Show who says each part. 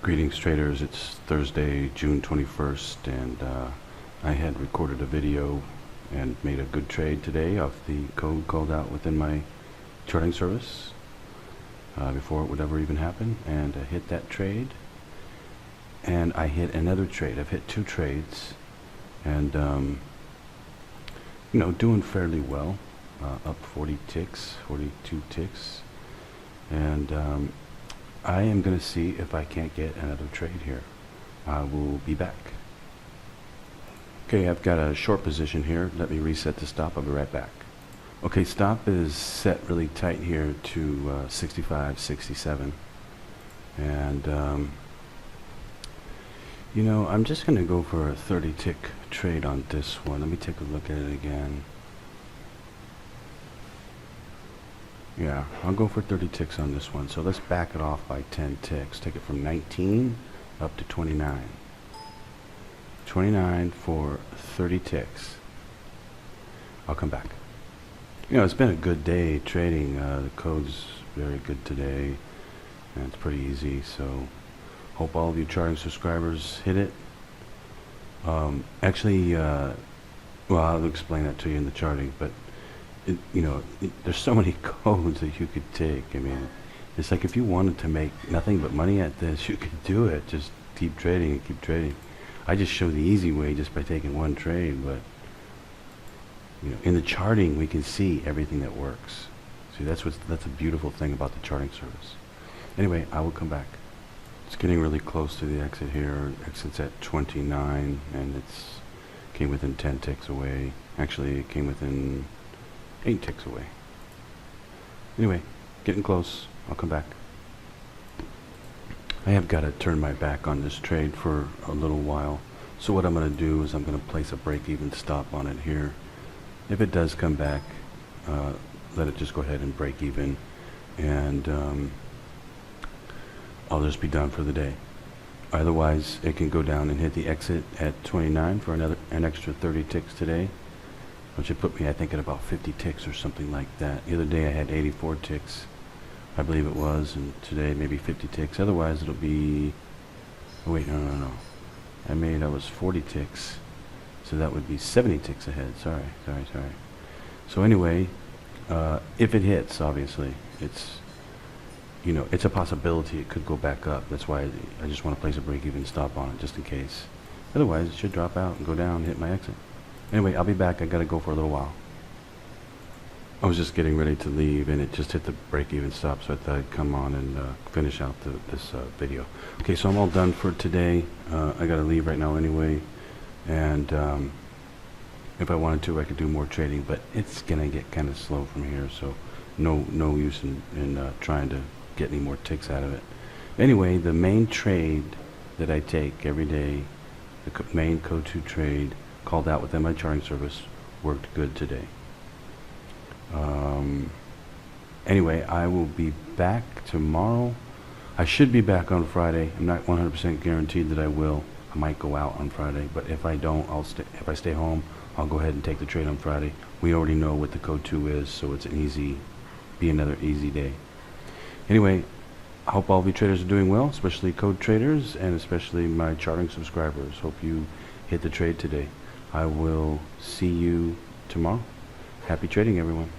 Speaker 1: Greetings traders, it's Thursday, June 21st, and I had recorded a video and made a good trade today off the code called out within my charting service before it would ever even happen, and I hit that trade, and I hit another trade. I've hit two trades, and doing fairly well, up 40 ticks, 42 ticks, and I am going to see if I can't get another trade here. I will be back. Okay, I've got a short position here. Let me reset the stop. I'll be right back. Okay, stop is set really tight here to 65, 67. And, I'm just going to go for a 30 tick trade on this one. Let me take a look at it again. Yeah, I'll go for 30 ticks on this one. So let's back it off by 10 ticks. Take it from 19 up to 29. 29 for 30 ticks. I'll come back. It's been a good day trading. The code's very good today, and it's pretty easy. So hope all of you charting subscribers hit it. Well, I'll explain that to you in the charting, but there's so many codes that you could take. I mean, it's like if you wanted to make nothing but money at this, you could do it. Just keep trading and keep trading. I just show the easy way just by taking one trade, but in the charting we can see everything that works. See, that's a beautiful thing about the charting service. Anyway, I will come back. It's getting really close to the exit here. Exit's at 29, and it's came within 10 ticks away. Actually, it came within 8 ticks away. Anyway, getting close. I'll come back. I have got to turn my back on this trade for a little while. So what I'm going to do is I'm going to place a break-even stop on it here. If it does come back, let it just go ahead and break even, and I'll just be done for the day. Otherwise, it can go down and hit the exit at 29 for an extra 30 ticks today, which would put me, I think, at about 50 ticks or something like that. The other day I had 84 ticks, I believe it was, and today maybe 50 ticks. Otherwise it'll be, oh wait, no. I was 40 ticks, so that would be 70 ticks ahead. Sorry. So anyway, if it hits, obviously, it's a possibility it could go back up. That's why I just want to place a break-even stop on it, just in case. Otherwise it should drop out and go down and hit my exit. Anyway, I'll be back. I gotta go for a little while. I was just getting ready to leave, and it just hit the break-even stop, so I thought I'd come on and finish out this video. Okay, so I'm all done for today. I gotta leave right now anyway, and if I wanted to, I could do more trading, but it's gonna get kind of slow from here, so no use in trying to get any more ticks out of it. Anyway, the main trade that I take every day, the main code 2 trade called out within my charting service, worked good today. Anyway, I will be back tomorrow. I should be back on Friday. I'm not 100% guaranteed that I will. I might go out on Friday, but if I don't, if I stay home, I'll go ahead and take the trade on Friday. We already know what the code 2 is, so it's be another easy day. Anyway, I hope all of you traders are doing well, especially code traders, and especially my charting subscribers. Hope you hit the trade today. I will see you tomorrow. Happy trading, everyone.